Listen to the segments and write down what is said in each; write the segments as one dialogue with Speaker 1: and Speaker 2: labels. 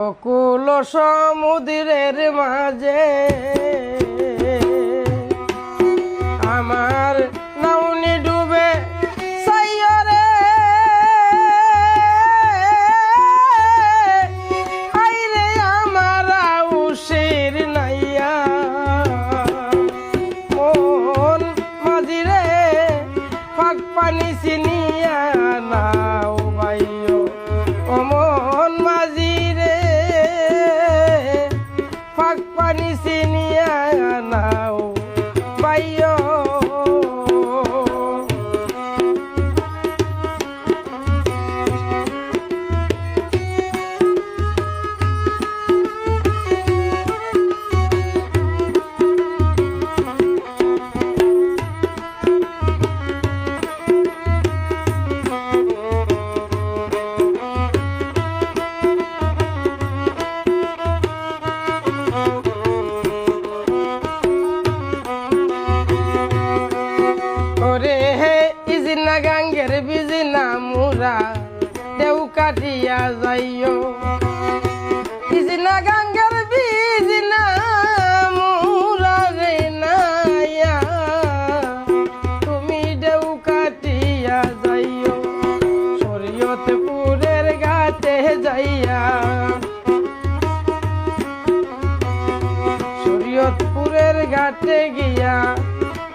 Speaker 1: অকুল সমুদ্রের মাঝে আমার নাউনি ডুবে সাইয়রে আইরে আমার উশির নাইয়া মন মাঝিরে পাক পানি চিনিয়া নাও বাইও ও মন মাঝিরে পাক পানি চিনিয়া নাও বাইও ইজিনা গাঙ্গের বিজিনা মুরা দেউ কাটিয়া যাইও ইজিনা গাঙ্গের বিজিনা মুরা রে নাইয়া তুমি দেউ কাটিয়া যাইও শরীয়তপুরের ঘাটে যাইয়া শরীয়তপুরের ঘাটে গিয়া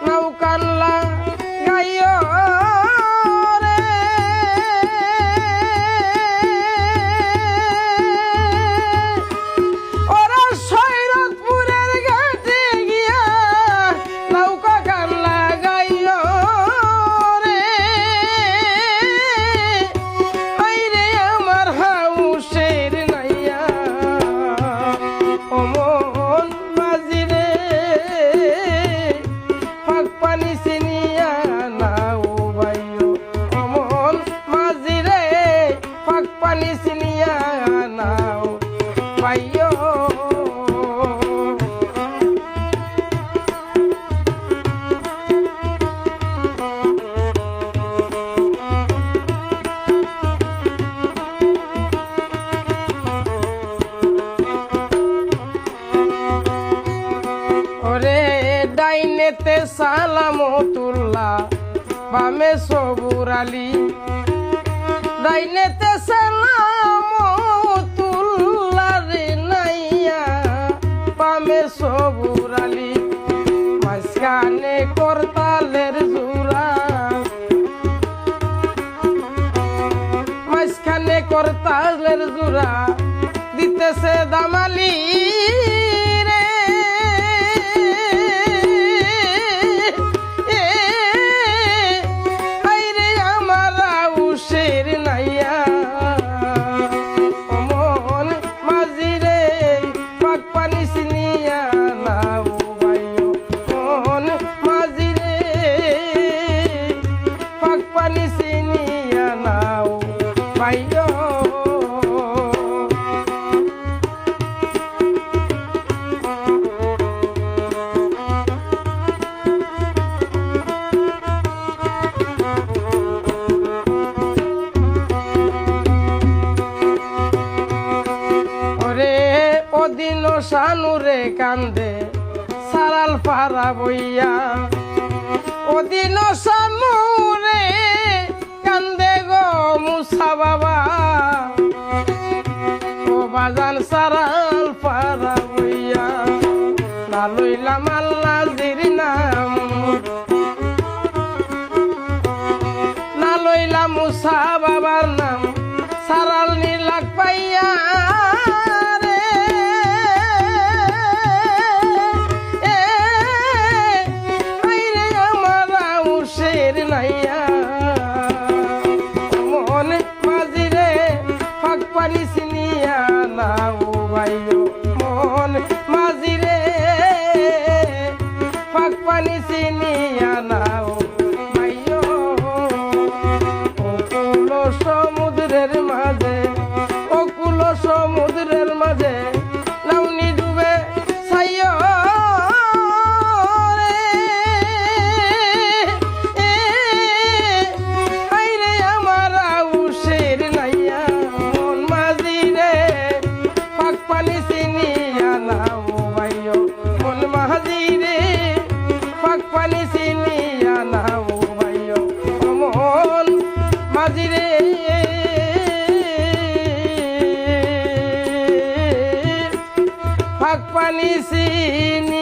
Speaker 1: নৌকানলা গাইও রে ওরা শরীয়তপুরের ঘাটে গিয়া নৌকা কানলা গাইও রে আইরে আমার হাউসের নাইয়া ও মন মাঝিরে পাক পানি চিনিয়া নাও বাইও ও মন মাঝিরে পাক পানি চিনিয়া নাও বাইও ওরে ডাইনেতে সালামতুল্লাহ বামে সবুর আলী ডাইনেতে সালামতুল্লাহ রে নাইয়া বামে সবুর আলী মাঝখানে করতালের জোড়া মাঝখানে করতালের জোড়া দিতেছে দামালি দিন সানুরে কান্দে সারাল পারা বইয়া ও দিন সানুরে কান্দে গো মুসা বাবা ও বাজান সারাল পারা বইয়া না লইলাম আল্লাহর নাম না লইলাম মুসা বাবার নাম সারাল নিলাক পাইয়া নাইয়া মন মাঝিরে পাক পানি চিনিয়া নাও বাইও মন মাঝিরে পাক পানি চিনিয়া নাও বাইও অকুল সমুদ্রের মাঝে অকুল সমুদ্রের মাঝে নাউনি ডুবে সাইয়ো চিনিয়া নাও ভাইও অমন মাঝিরে ফাঁক পানি চিনি